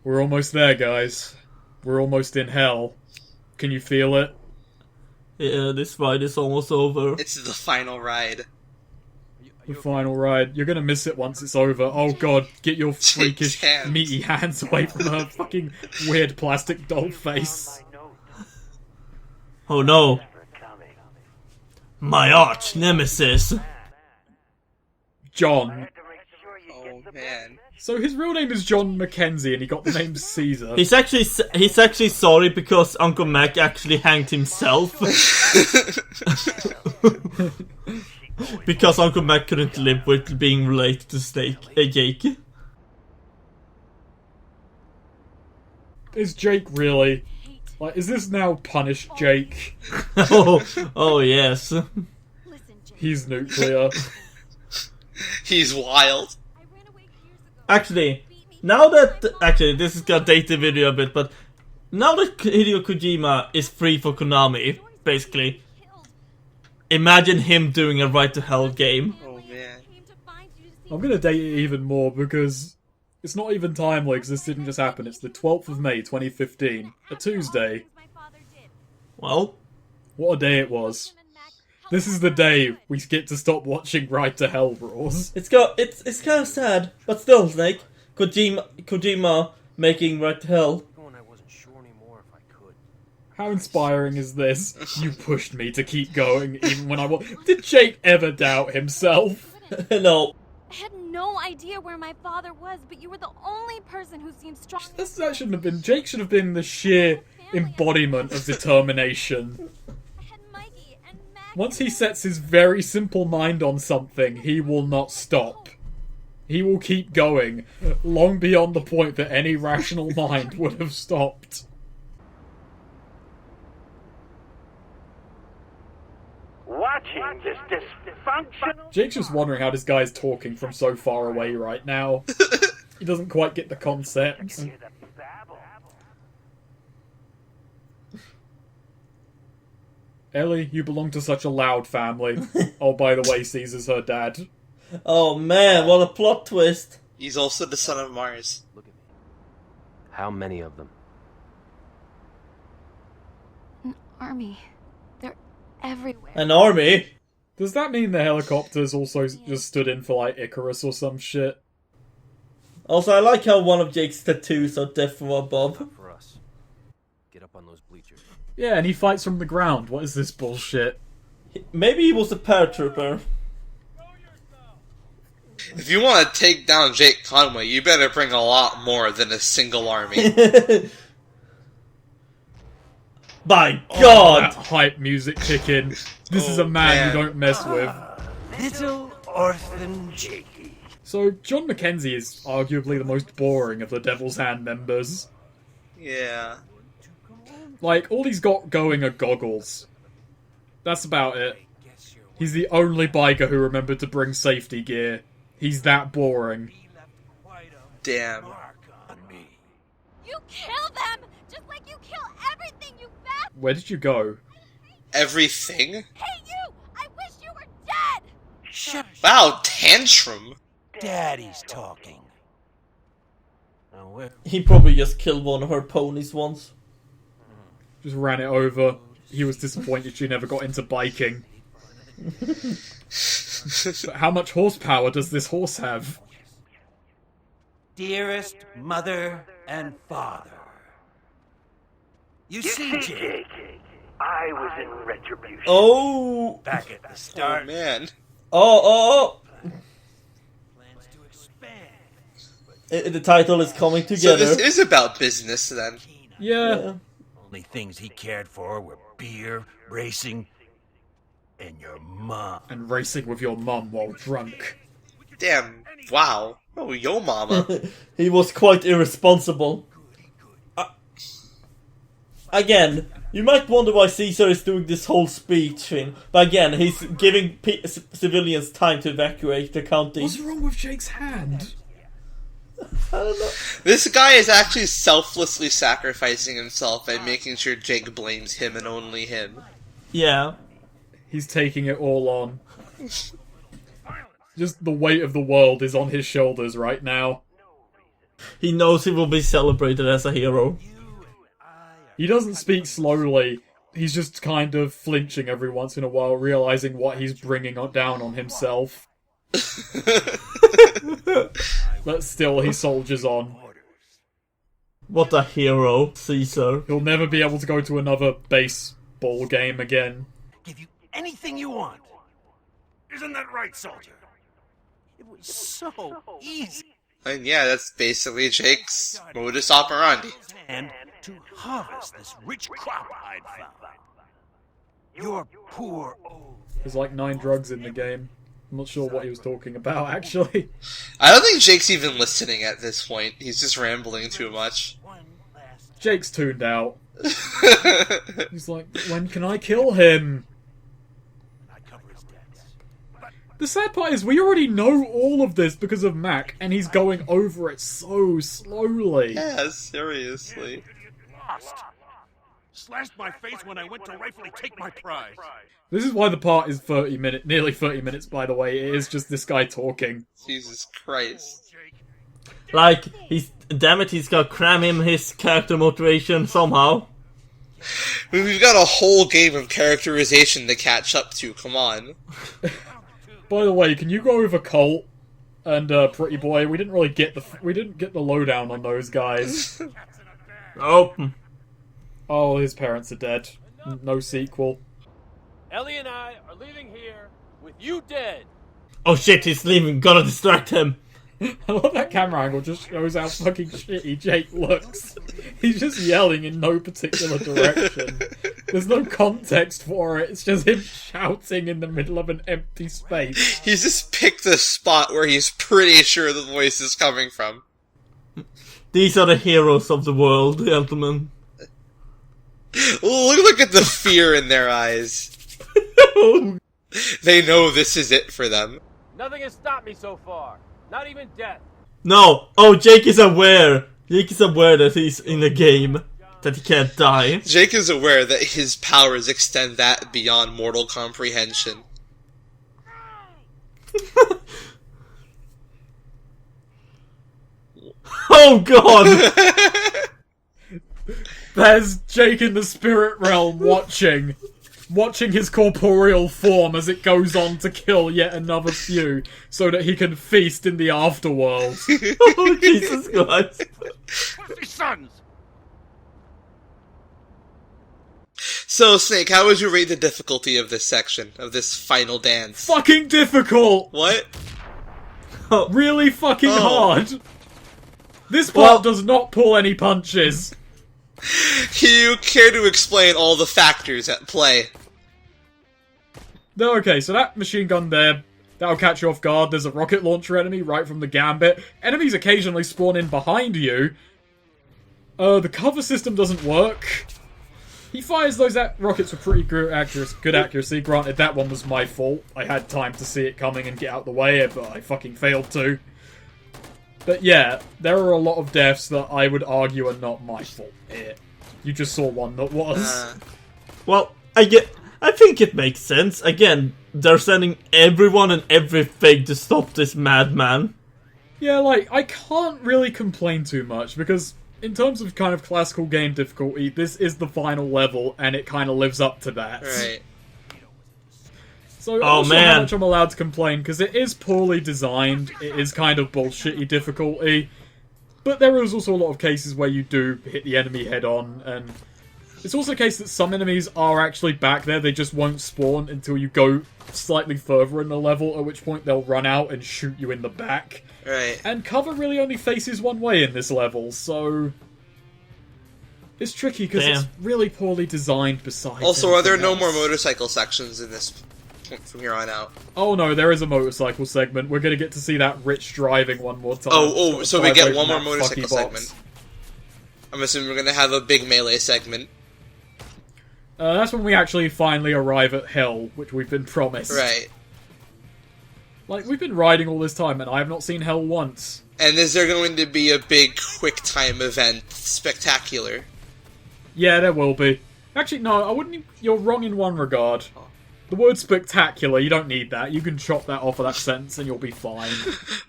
We're almost there, guys. We're almost in hell. Can you feel it? Yeah, this ride is almost over. It's the final ride. The final ride. You're gonna miss it once it's over. Oh god, get your freakish, hands. meaty hands away from her fucking weird plastic doll face. Oh no. My arch nemesis. John. Oh man. So his real name is John Mackenzie and he got the name Caesar. He's actually sorry because Uncle Mac actually hanged himself. Because Uncle Mac couldn't live with being related to Jake. Is Jake really? Like, is this now punished Jake? oh yes. He's nuclear. He's wild. Actually, now that... Actually, this is gonna date the video a bit, but... Now that Hideo Kojima is free for Konami, basically... Imagine him doing a Right to Hell game. Oh man. I'm gonna date it even more because... It's not even timely because this didn't just happen. It's the 12th of May 2015. A Tuesday. Well... What a day it was. This is the day we get to stop watching Right to Hell Rules. It's kind of sad, but still, Snake. Kojima making Right to Hell. How inspiring is this? You pushed me to keep going even when I was... Did Jake ever doubt himself? No. I had no idea where my father was, but you were the only person who seemed strong. That shouldn't have been... Jake should have been the sheer embodiment of determination. Once he sets his very simple mind on something, he will not stop. He will keep going, long beyond the point that any rational mind would have stopped. Watching this dysfunctional... Jake's just wondering how this guy's talking from so far away right now. He doesn't quite get the concept. Ellie, you belong to such a loud family. Oh, by the way, Caesar's her dad. Oh man, what a plot twist. He's also the son of Mars. Look at me. How many of them? An army. They're everywhere. An army? Does that mean the helicopters also just stood in for, like, Icarus or some shit? Also, I like how one of Jake's tattoos are death from above. For us. Get up on those bleachers. Yeah, and he fights from the ground. What is this bullshit? Maybe he was a paratrooper. If you want to take down Jake Conway, you better bring a lot more than a single army. My Oh, God! that hype music kick in. This is a man you don't mess with. Little orphan Jakey. So, John Mackenzie is arguably the most boring of the Devil's Hand members. Yeah. Like, all he's got going are goggles. That's about it. He's the only biker who remembered to bring safety gear. He's that boring. Damn. You kill them! Just like you kill everything, you bastard! Where did you go? Everything? Hey you! I wish you were dead! Shut Wow, tantrum. Daddy's talking. Now where... He probably just killed one of her ponies once. Just ran it over. He was disappointed she never got into biking. But how much horsepower does this horse have? Dearest mother and father. You see, Jake, I was in Retribution. Oh! Back at the Oh start. man. Oh! Plans to expand. The title is coming So together. this is about business then. Yeah. Only things he cared for were beer, racing, and your mom. And racing with your mum while drunk. Damn. Wow. Oh, yo mama. He was quite irresponsible. Again, you might wonder why Caesar is doing this whole speech thing, but again, he's giving civilians time to evacuate the county. What's wrong with Jake's hand? I don't know. This guy is actually selflessly sacrificing himself and making sure Jake blames him and only him. Yeah. He's taking it all on. Just the weight of the world is on his shoulders right now. He knows he will be celebrated as a hero. He doesn't speak slowly. He's just kind of flinching every once in a while, realizing what he's bringing down on himself. But still, he soldiers on. What a hero, Caesar. He'll never be able to go to another baseball game again. Give you anything you want. Isn't that right, soldier? It was so easy. And yeah, that's basically Jake's modus operandi. And to harvest this rich crop I'd found. Your poor old... There's like 9 drugs in the game. I'm not sure what he was talking about, actually. I don't think Jake's even listening at this point. He's just rambling too much. Jake's tuned out. He's like, when can I kill him? The sad part is we already know all of this because of Mac, and he's going over it so slowly. Yeah, seriously. Lost. Slashed my face when I went to rightfully take my prize. This is why the part is nearly 30 minutes, by the way. It is just this guy talking. Jesus Christ. Like, damn it, he's gotta cram in his character motivation somehow. I mean, we've got a whole game of characterization to catch up to, come on. By the way, can you go over Colt and Pretty Boy? We didn't really get the lowdown on those guys. Oh. Oh, his parents are dead. No sequel. Ellie and I are leaving here with you dead. Oh shit, he's leaving. Gotta distract him. I love that camera angle, just shows how fucking shitty Jake looks. He's just yelling in no particular direction. There's no context for it, it's just him shouting in the middle of an empty space. He's just picked the spot where he's pretty sure the voice is coming from. These are the heroes of the world, gentlemen. Look at the fear in their eyes. They know this is it for them. Nothing has stopped me so far. Not even death. No! Oh, Jake is aware! Jake is aware that he's in a game. That he can't die. Jake is aware that his powers extend that beyond mortal comprehension. Oh god! There's Jake in the spirit realm watching his corporeal form as it goes on to kill yet another few, so that he can feast in the afterworld. Oh, Jesus Christ. Pussy sons! So, Snake, how would you rate the difficulty of this section, of this final dance? Fucking difficult! What? Really fucking hard! This part does not pull any punches. You care to explain all the factors at play? No, okay, so that machine gun there, that'll catch you off guard. There's a rocket launcher enemy right from the gambit. Enemies occasionally spawn in behind you. The cover system doesn't work. He fires those rockets with pretty good accuracy. Granted, that one was my fault. I had time to see it coming and get out of the way, but I fucking failed to. But yeah, there are a lot of deaths that I would argue are not my fault here. You just saw one that was. Well, I think it makes sense. Again, they're sending everyone and everything to stop this madman. Yeah, like, I can't really complain too much, because in terms of kind of classical game difficulty, this is the final level, and it kind of lives up to that. Right. So I'm not sure how much I'm allowed to complain, because it is poorly designed, it is kind of bullshitty difficulty, but there is also a lot of cases where you do hit the enemy head on, and it's also the case that some enemies are actually back there, they just won't spawn until you go slightly further in the level, at which point they'll run out and shoot you in the back. Right. And cover really only faces one way in this level, so it's tricky because it's really poorly designed besides. Also, are there no else. more motorcycle sections in this from here on out? Oh no, there is a motorcycle segment. We're gonna get to see that rich driving one more time. So we get one more that motorcycle fucky box. segment. I'm assuming we're gonna have a big melee segment. That's when we actually finally arrive at Hell, which we've been promised. Right. Like, we've been riding all this time, and I have not seen Hell once. And is there going to be a big quick time event spectacular? Yeah, there will be. Actually, no, I wouldn't. You're wrong in one regard. The word spectacular, you don't need that. You can chop that off of that sentence and you'll be fine.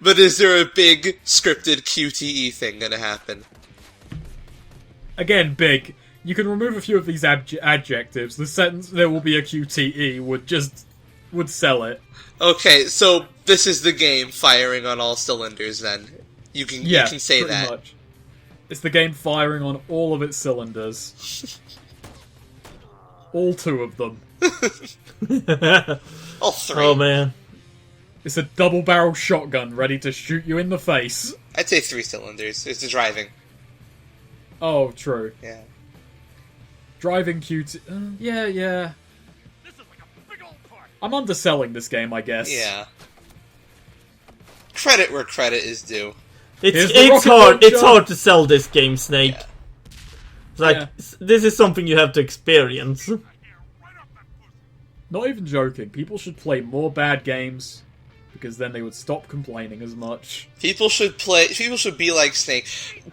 But is there a big scripted QTE thing gonna happen? Again, big. You can remove a few of these adjectives. The sentence, there will be a QTE, would sell it. Okay, so this is the game firing on all cylinders then. You can say pretty that. Much. It's the game firing on all of its cylinders. All 2 of them. All 3. Oh man. It's a double-barrel shotgun ready to shoot you in the face. I'd say 3 cylinders. It's the driving. Oh, true. Yeah. Driving QT... yeah. This is like a big old party. I'm underselling this game, I guess. Yeah. Credit where credit is due. Here's the It's rocket hard. launcher. It's hard to sell this game, Snake. Yeah. It's like Yeah. this is something you have to experience. Not even joking. People should play more bad games, because then they would stop complaining as much. People should be like Snake.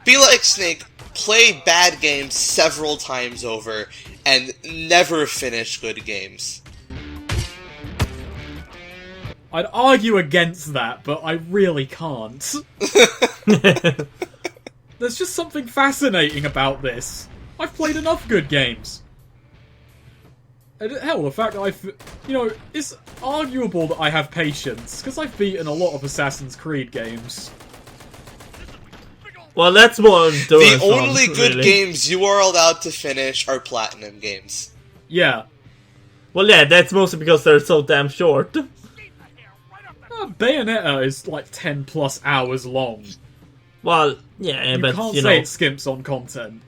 Be like Snake, play bad games several times over, and never finish good games. I'd argue against that, but I really can't. There's just something fascinating about this. I've played enough good games. And hell, the fact that it's arguable that I have patience, because I've beaten a lot of Assassin's Creed games. Well, that's more The only good games you are allowed to finish are Platinum games. Yeah. Well, yeah, that's mostly because they're so damn short. Bayonetta is like 10 plus hours long. Well, yeah, You but can't you say know, it skimps on content.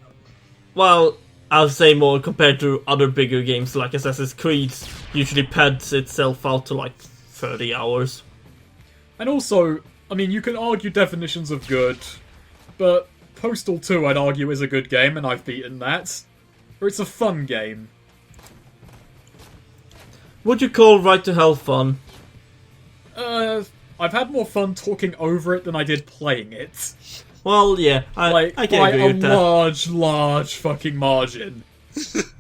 well, I'll say more compared to other bigger games like Assassin's Creed. Usually pads itself out to like 30 hours. And also, I mean, you can argue definitions of good, but Postal 2, I'd argue, is a good game, and I've beaten that. Or it's a fun game. Would you call Right to Hell fun? I've had more fun talking over it than I did playing it. Well, yeah, I can by agree a with that. large fucking margin.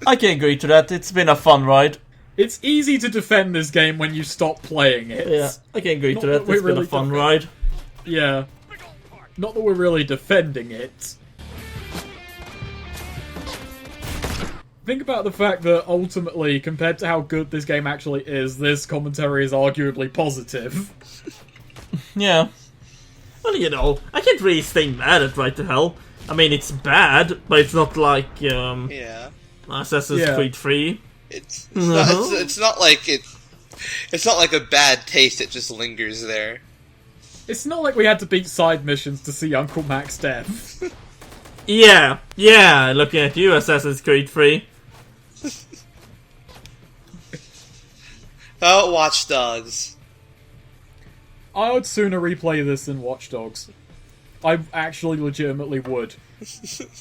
I can agree to that. It's been a fun ride. It's easy to defend this game when you stop playing it. Yeah, I can agree Not to that that. we It's been a really fun don't- ride. Yeah. Not that we're really defending it. Think about the fact that ultimately, compared to how good this game actually is, this commentary is arguably positive. Yeah. Well, you know, I can't really stay mad at Right to Hell. I mean, it's bad, but it's not like Yeah. Assassin's Yeah. Creed 3. It's Uh-huh. not like it's not like a bad taste that just lingers there. It's not like we had to beat side missions to see Uncle Mac's death. Yeah, looking at you, Assassin's Creed 3. How about Watch Dogs? I would sooner replay this than Watch Dogs. I actually legitimately would.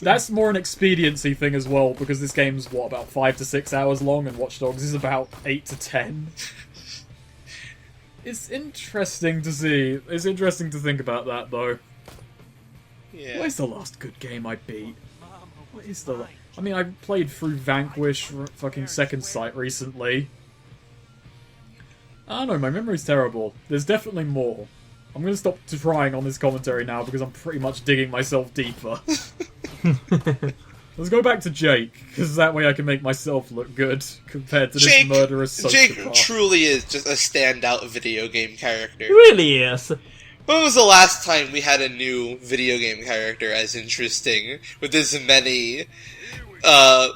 That's more an expediency thing as well, because this game's, what, about 5 to 6 hours long, and Watch Dogs is about 8 to 10. It's interesting to see. It's interesting to think about that, though. Yeah. Where's the last good game I beat? What is the... I mean, I played through Vanquish, fucking Second Sight recently. I don't know, my memory's terrible. There's definitely more. I'm gonna stop trying on this commentary now because I'm pretty much digging myself deeper. Let's go back to Jake, because that way I can make myself look good compared to this murderous sociopath. Jake truly is just a standout video game character. Really is. When was the last time we had a new video game character as interesting, with as many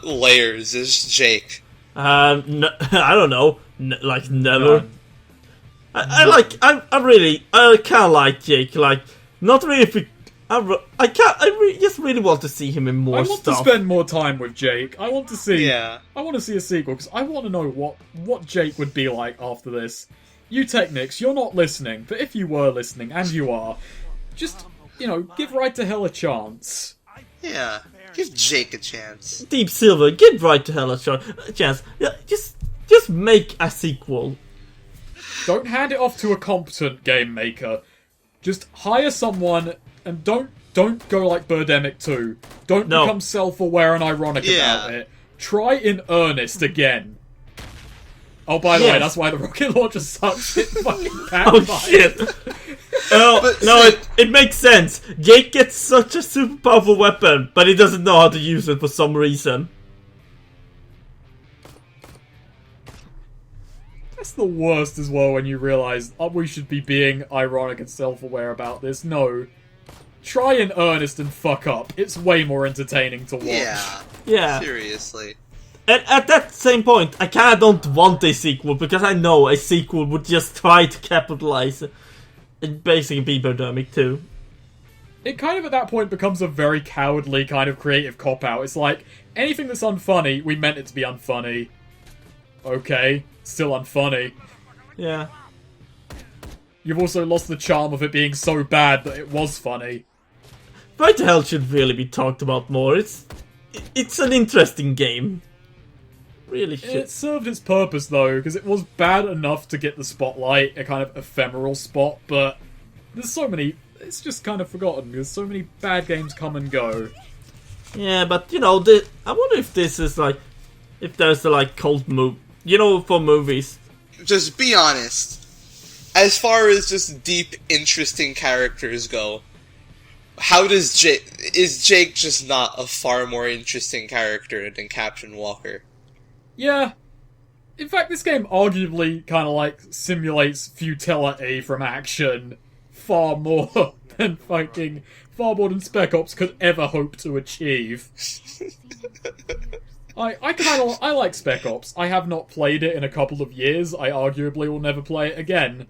layers as Jake? I don't know. Like, never. None. I kind of like Jake. Like, not really if it, just really want to see him in more I want stuff. to spend more time with Jake. I want to see. Yeah. I want to see a sequel because I want to know what Jake would be like after this. You Technics, you're not listening, but if you were listening, and you are, just give Right to Hell a chance. Yeah. Give Jake a chance. Deep Silver, give Right to Hell a chance. Yeah, just make a sequel. Don't hand it off to a competent game maker. Just hire someone and don't go like Birdemic 2. Don't No. become self-aware and ironic Yeah. about it. Try in earnest again. Oh, by the way, Yes. that's why the rocket launcher sucks. It fucking Oh backfires. shit! Oh, But no, see- it makes sense. Jake gets such a super powerful weapon, but he doesn't know how to use it for some reason. That's the worst as well when you realise we should be being ironic and self-aware about this. No. Try in earnest and fuck up. It's way more entertaining to watch. Yeah. Yeah. Seriously. And at that same point, I kinda don't want a sequel, because I know a sequel would just try to capitalize and basically be Birdemic too. It kind of at that point becomes a very cowardly kind of creative cop-out. It's like, anything that's unfunny, we meant it to be unfunny. Okay, still unfunny. Yeah. You've also lost the charm of it being so bad that it was funny. Right to Hell should really be talked about more. It's an interesting game. Really should. It served its purpose though, because it was bad enough to get the spotlight, a kind of ephemeral spot, but there's so many, it's just kind of forgotten, because so many bad games come and go. Yeah, but you know, I wonder if this is like, if there's a like cult move, you know, for movies. Just be honest. As far as just deep, interesting characters go, how does is Jake just not a far more interesting character than Captain Walker? Yeah. In fact, this game arguably kind of like simulates futility from action far more than Spec Ops could ever hope to achieve. I like Spec Ops. I have not played it in a couple of years. I arguably will never play it again.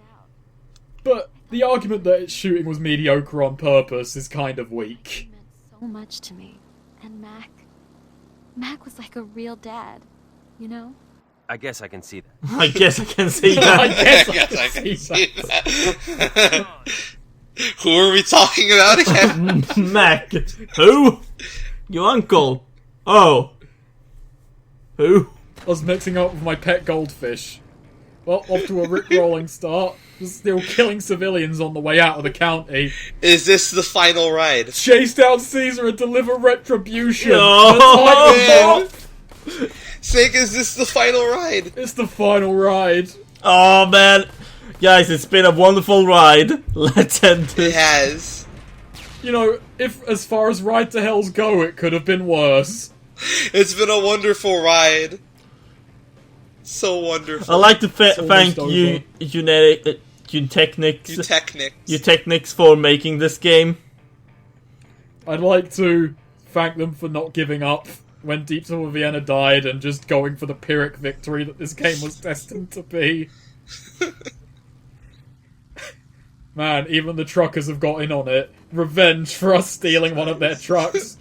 But the argument that its shooting was mediocre on purpose is kind of weak. He meant so much to me. And Mac was like a real dad, you know? I guess I can see that. I guess I can see I that. guess I can see that. Who are we talking about again? Mac. Who? Your uncle. Oh. Who? I was mixing up with my pet goldfish. Well, off to a rickrolling start. Just still killing civilians on the way out of the county. Is this the final ride? Chase down Caesar and deliver retribution. No. The time is up. Snake, is this the final ride? It's the final ride. Oh man. Guys, it's been a wonderful ride. Let's end It this. has. You know, if as far as Ride to Hells go, it could have been worse. It's been a wonderful ride. So wonderful. I'd like to almost thank over. you, Technics, You Technics. Technics for making this game. I'd like to thank them for not giving up when Deep Silver Vienna died and just going for the Pyrrhic victory that this game was destined to be. Man, even the truckers have got in on it. Revenge for us stealing one of their trucks.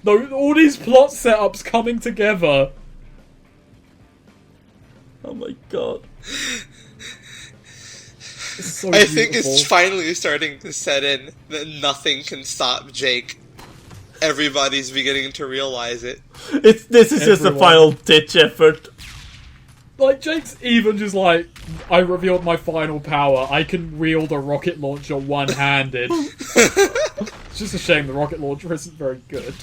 Though all these plot setups coming together. Oh my god. It's so I think beautiful. it's finally starting to set in that nothing can stop Jake. Everybody's beginning to realize it. This is just a Everyone. final ditch effort. Like, Jake's even just like, I revealed my final power. I can wield a rocket launcher one-handed. It's just a shame the rocket launcher isn't very good.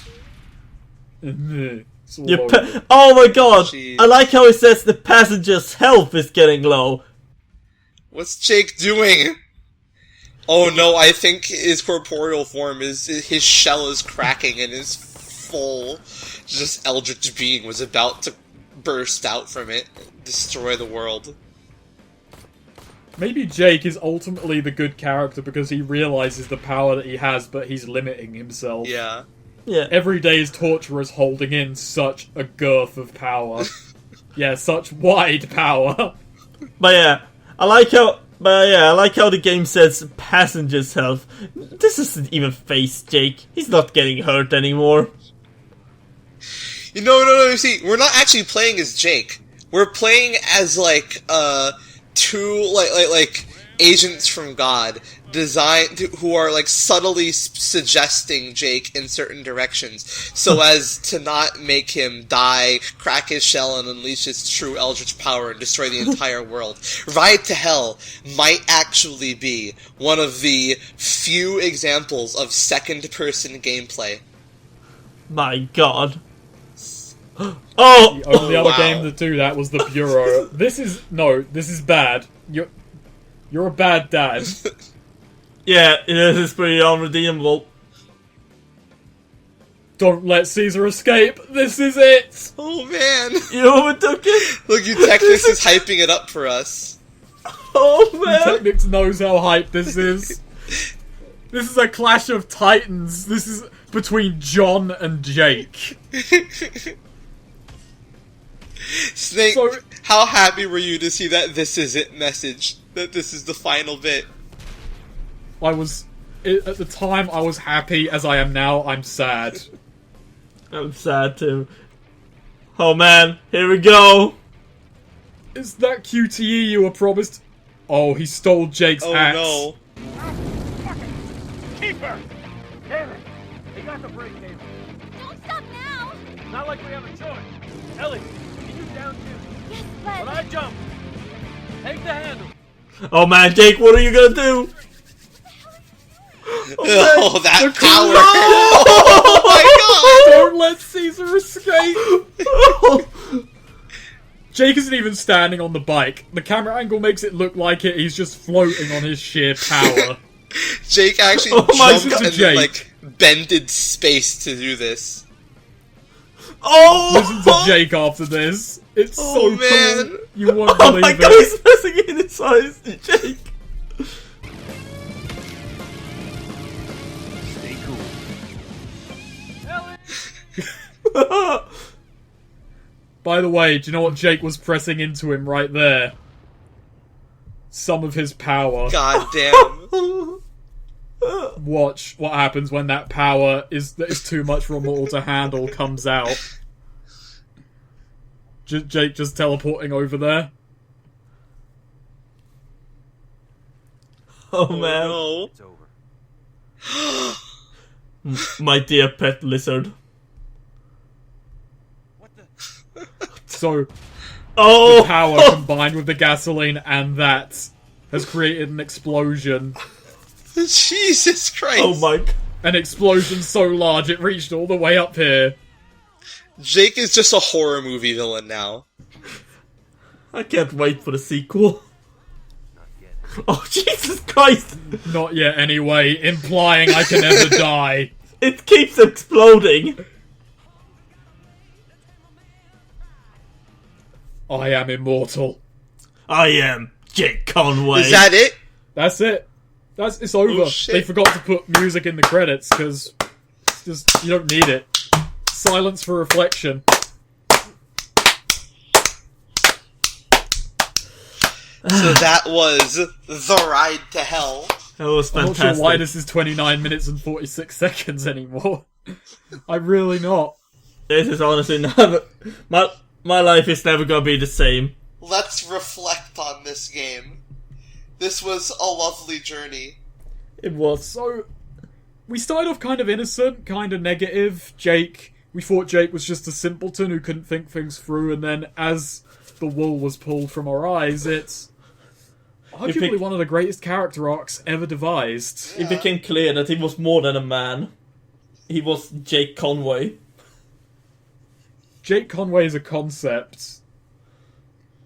It's all over. Oh my god! Jeez. I like how it says the passenger's health is getting low. What's Jake doing? Oh no, I think his corporeal form is... his shell is cracking and his full... just eldritch being was about to burst out from it and destroy the world. Maybe Jake is ultimately the good character because he realizes the power that he has, but he's limiting himself. Yeah. Yeah. Every day is torturous holding in such a girth of power. Yeah, such wide power. But yeah, I like how the game says passenger's health. This isn't even face Jake. He's not getting hurt anymore. No, you see, we're not actually playing as Jake. We're playing as, like, two, like, agents from God, designed, who are, like, subtly suggesting Jake in certain directions, so as to not make him die, crack his shell, and unleash his true eldritch power and destroy the entire world. Ride to Hell might actually be one of the few examples of second-person gameplay. My god. Oh! The only other wow. game to do that was the Bureau. This is bad. You're a bad dad. Yeah, it is pretty unredeemable. Don't let Caesar escape. This is it. Oh man! You overtook it? Look, you Technics is hyping it up for us. Oh man! Technics knows how hype this is. This is a clash of titans. This is between John and Jake. Snake, So- how happy were you to see that this is it message? That this is the final bit? At the time, I was happy. As I am now, I'm sad. I'm sad too. Oh man, here we go! Is that QTE you were promised? Oh, he stole Jake's Oh axe. no. Keep her! Damn it! They got the brake cable. Don't stop now! Not like we have a choice. Ellie, can you down too? Yes, When but... I jump, take the handle. Oh man, Jake, what are you gonna do? Oh, that The power! Oh Don't let Caesar escape! Jake isn't even standing on the bike. The camera angle makes it look like he's just floating on his sheer power. my god! Jake actually Oh my jumped God. and Jake. like bended space to do this. Oh! Listen to Jake after this. It's Oh, so man. cool. You won't Oh believe my it. god, he's pressing in his eyes, Jake! Stay cool. Ellie! By the way, do you know what Jake was pressing into him right there? Some of his power. God damn. Watch what happens when that power that is too much for a mortal to handle comes out. Jake just teleporting over there. Oh man. No. It's over. My dear pet lizard. What the? So, Oh! power combined with the gasoline and that has created an explosion. Jesus Christ. Oh my god. An explosion so large it reached all the way up here. Jake is just a horror movie villain now. I can't wait for the sequel. Not yet. Oh Jesus Christ! Not yet anyway, implying I can never die. It keeps exploding! I am immortal. I am Jake Conway. Is that it? That's it. It's over. Oh, shit. They forgot to put music in the credits because you don't need it. Silence for reflection. So that was The Ride to Hell. That was I'm not fantastic. sure why this is 29 minutes and 46 seconds anymore. I'm really not. This is honestly never... My life is never gonna be the same. Let's reflect on this game. This was a lovely journey. It was. So, we started off kind of innocent, kind of negative. We thought Jake was just a simpleton who couldn't think things through, and then as the wool was pulled from our eyes, it's arguably one of the greatest character arcs ever devised. It became clear that he was more than a man. He was Jake Conway. Jake Conway is a concept.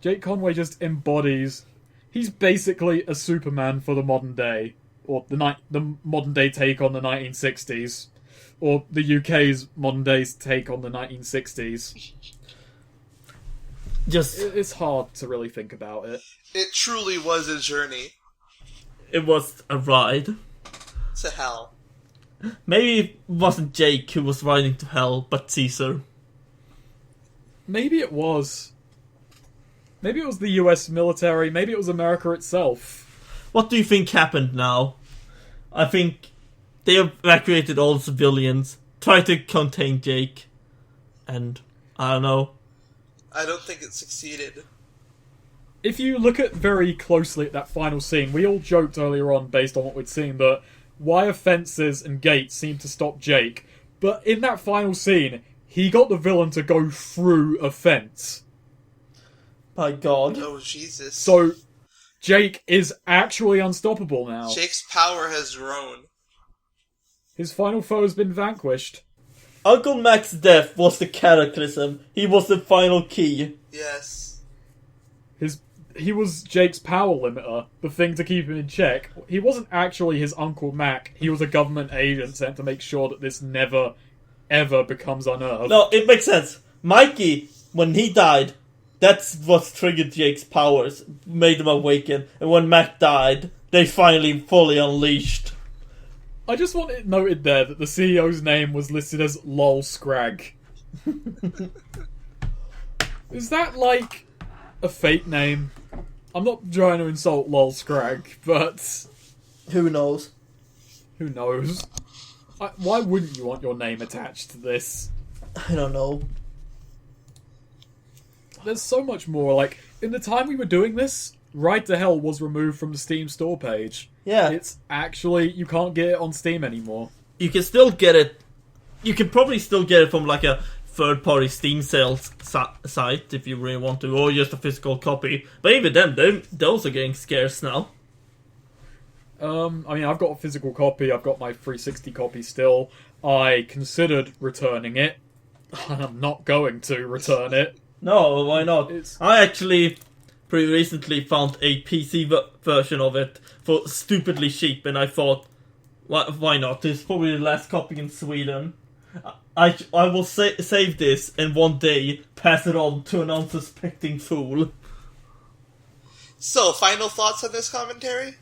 Jake Conway just embodies... He's basically a Superman for the modern day. Or the modern day take on the 1960s. Or the UK's modern day's take on the 1960s. Just... It's hard to really think about it. It truly was a journey It was a ride. to hell. Maybe it wasn't Jake who was riding to hell, but Caesar. Maybe it was. Maybe it was the US military. Maybe it was America itself. What do you think happened now? I think they evacuated all the civilians, tried to contain Jake, and I don't know. I don't think it succeeded. If you look at very closely at that final scene, we all joked earlier on, based on what we'd seen, that wire fences and gates seemed to stop Jake. But in that final scene, he got the villain to go through a fence. My god. Oh, Jesus. So, Jake is actually unstoppable now. Jake's power has grown. His final foe has been vanquished. Uncle Mac's death was the cataclysm. He was the final key. Yes. He was Jake's power limiter, the thing to keep him in check. He wasn't actually his Uncle Mac. He was a government agent sent to make sure that this never, ever becomes unearthed. No, it makes sense. Mikey, when he died, that's what triggered Jake's powers, made him awaken. And when Mac died, they finally fully unleashed. I just want it noted there that the CEO's name was listed as Lol Scrag. Is that like a fake name? I'm not trying to insult Lol Scrag, but Who knows? who knows? Why wouldn't you want your name attached to this? I don't know. There's so much more. Like, in the time we were doing this, Ride to Hell was removed from the Steam store page. Yeah. It's actually, you can't get it on Steam anymore. You can still get it. You can probably still get it from like a third-party Steam sales site if you really want to, or just a physical copy. But even then, those are getting scarce now. I mean, I've got a physical copy. I've got my 360 copy still. I considered returning it. I'm not going to return it. No, why not? It's- I actually pretty recently found a PC version of it for stupidly cheap, and I thought, why not? It's probably the last copy in Sweden. I will save this and one day pass it on to an unsuspecting fool. So, final thoughts on this commentary?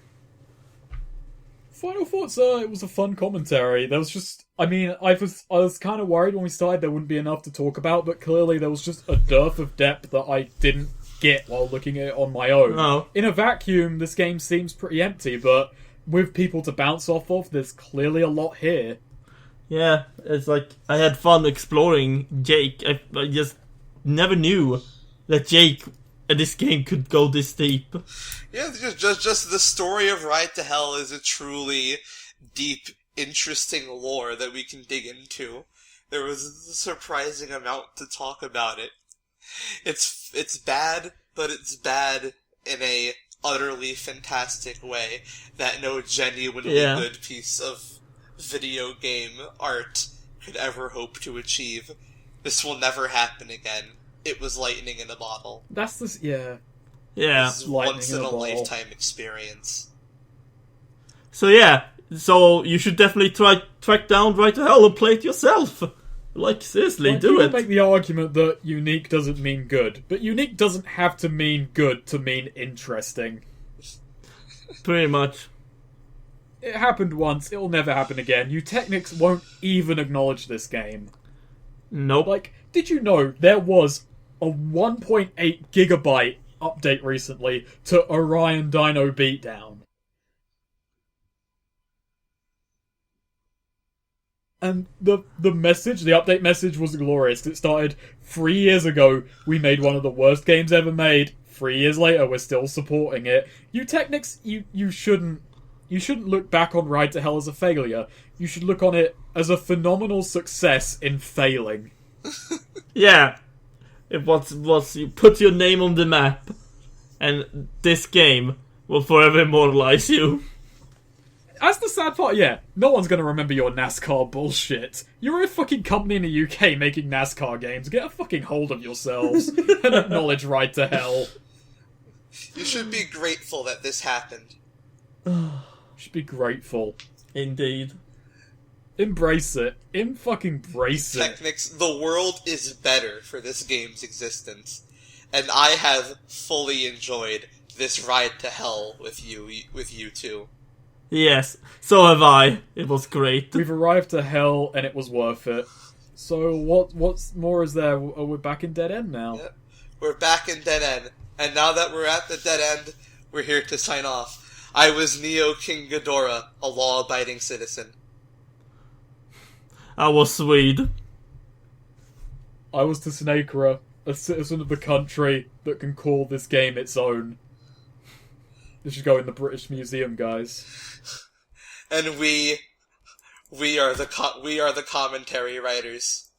Final thoughts, it was a fun commentary. There was just, I mean, I was kind of worried when we started there wouldn't be enough to talk about, but clearly there was just a dearth of depth that I didn't get while looking at it on my own. No. In a vacuum, this game seems pretty empty, but with people to bounce off of, there's clearly a lot here. Yeah, it's like, I had fun exploring Jake. I just never knew that Jake and this game could go this deep. Yeah, just the story of Ride to Hell is a truly deep, interesting lore that we can dig into. There was a surprising amount to talk about it. It's bad, but it's bad in a utterly fantastic way that no genuinely good piece of video game art could ever hope to achieve. This will never happen again. It was lightning in a bottle. That's this, yeah. Yeah. This is Lightning once in in a a bottle. lifetime experience. So yeah, so you should definitely track down Right to Hell and play it yourself. Like, seriously, Like, do people it. make the argument that unique doesn't mean good, but unique doesn't have to mean good to mean interesting. Pretty much. It happened once, it'll never happen again. You Technics won't even acknowledge this game. Nope. Like, did you know there was a 1.8 gigabyte update recently to Orion Dino Beatdown? And the update message was glorious. It started 3 years ago, we made one of the worst games ever made. 3 years later, we're still supporting it. You Technics, you shouldn't look back on Ride to Hell as a failure. You should look on it as a phenomenal success in failing. Yeah. It was you put your name on the map, and this game will forever immortalize you. That's the sad part, yeah. No one's gonna remember your NASCAR bullshit. You're a fucking company in the UK making NASCAR games. Get a fucking hold of yourselves and acknowledge Ride to Hell. You should be grateful that this happened. Should be grateful. Indeed. Embrace it. Fucking brace it. Technics, the world is better for this game's existence. And I have fully enjoyed this Ride to Hell with you two. Yes, so have I. It was great. We've arrived to Hell and it was worth it. So what's more is there? We're back in Dead End now. Yep. We're back in Dead End. And now that we're at the Dead End, we're here to sign off. I was Neo King Ghidorah, a law-abiding citizen. I was Swede. I was Tsnakera, a citizen of the country that can call this game its own. This should go in the British Museum, guys. And we are the commentary writers.